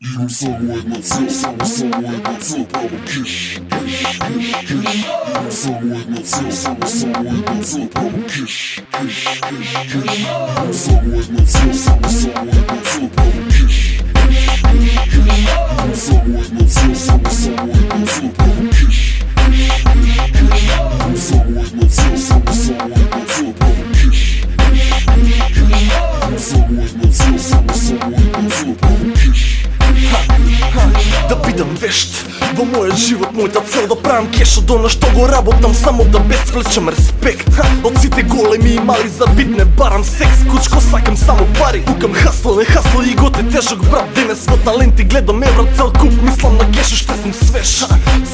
Имам само една цел, само една цел, правам кеш, кеш, кеш, кеш. Имам само една цел, само една цел, правам кеш, кеш, кеш, кеш. Имам само една цел, само една цел, правам кеш, кеш, кеш, кеш. Имам само една цел, само една цел, правам кеш, кеш, кеш, кеш. Имам само една цел, само една цел, правам кеш, кеш, кеш, кеш. Имам само една цел, само една цел, правам кеш. Да бидам вешт во мојот живот, мојата цел да правам кеш од она што го работам, само да безвлечам респект. Од сите големи и мали за бит не барам секс, кучко сакам само пари. Пукам хасло, не хасло и гот е тешок брат. Денес во таленти гледам евра цел куп, мислам на кеш што сум свеж.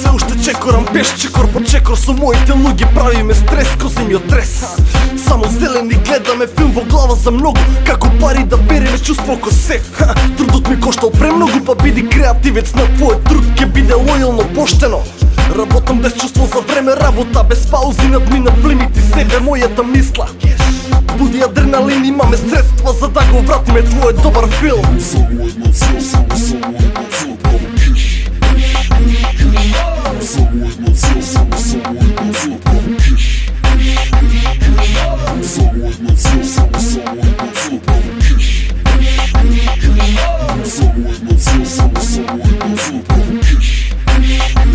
Се уште чекорам пеш, чекор по чекор со моите луѓе правиме стрес, кози ми отрес. Само зелени гледаме филм во глава за многу, како пари да береме чувство ко се. Трудот ми коштал премногу, па биди креативец на твојот труд, ќе биде лојално поштено. Работам без чувство за време, работа без паузи, надминав лимити себе, мојата мисла. Буди адреналин, имаме средства за да го вратиме твојот добар филм. Само една цел, само една цел, правам кеш, кеш, кеш, кеш. Само една цел, само една цел, правам кеш, кеш, кеш, кеш. Само една цел, само една цел, правам кеш, кеш, кеш, кеш. Само една цел, само една цел, правам кеш, кеш, кеш, кеш.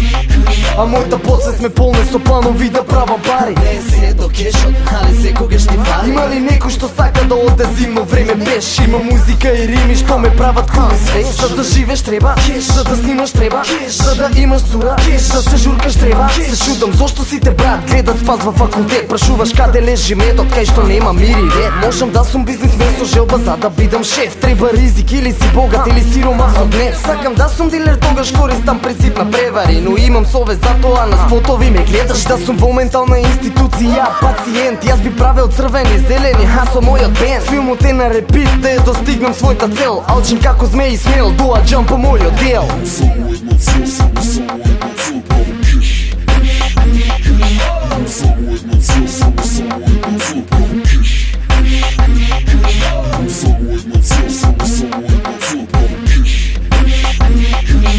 А мојата подсвест ме полне со планови да правам пари. Не се до кешот, али секогаш ти фали. Има ли некој што сака да оде зимно време пеш? Има музика и рими што ме прават кули свеж. За да живееш треба кеш, за да снимаш треба кеш, за да имаш цура кеш, да се журкаш треба кеш. Се чудам зошто сите брат гледат спазва факултет. Прашуваш каде лежи метод, кај што нема мир и ред. Можам да сум бизнисмен со желба за да бидам шеф. Треба ризик или си богат или сиромах од днес. Сакам да сум дилер, тогаш користам принцип на превари, но имам совест за тоа на спотови ме гледаш. Да сум во ментална институција, пациент. Јас би правел црвени, зелени, а со мојот бенд. Филмот е на репит, да ја достигнам својата цел. Алчен како змеј и смел, доаѓам по мојот дел. Само една цел, само една цел, правам кеш, кеш, кеш, кеш. Само една цел, само една цел, правам кеш, кеш, кеш, кеш. Само една цел, само една цел, правам кеш, кеш, кеш, кеш.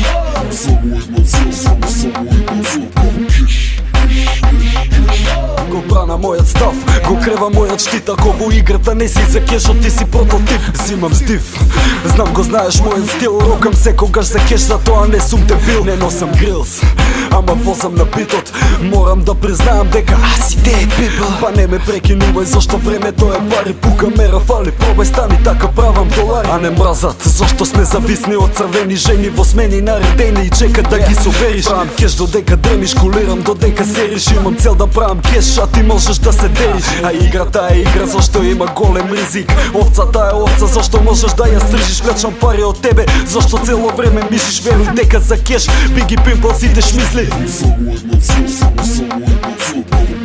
Само една цел, само една цел, правам кеш, кеш, кеш, кеш. Го брана мојот став, го крева мојот штит. Ако во играта не си за кешот, ти си прототип. Зимам здив, знам го знаеш мојот стил. Рокам секогаш за кеш, за тоа не сум дебил. Не носам грилс, ама возам на битот. Морам да признаам дека аз си dead people. Па не ме прекинувај, зашто времето е пари. Пука ме рафали, пробај стани, така правам долари. А не мразат, зашто сме зависни од црвени жени во смени наредени и чекат да ги совериш. Правам кеш додека дремиш, кулирам додека сериш. Имам цел да правам кеш, а ти можеш да се дериш. А играта е игра, зашто има голем ризик. Овцата е овца, зашто можеш да ја стрижиш. Влечам пари од тебе, зашто цело време мислиш. Веруј дека за кеш би ги пимпал сите шмисли. Само една цел, само една цел, правам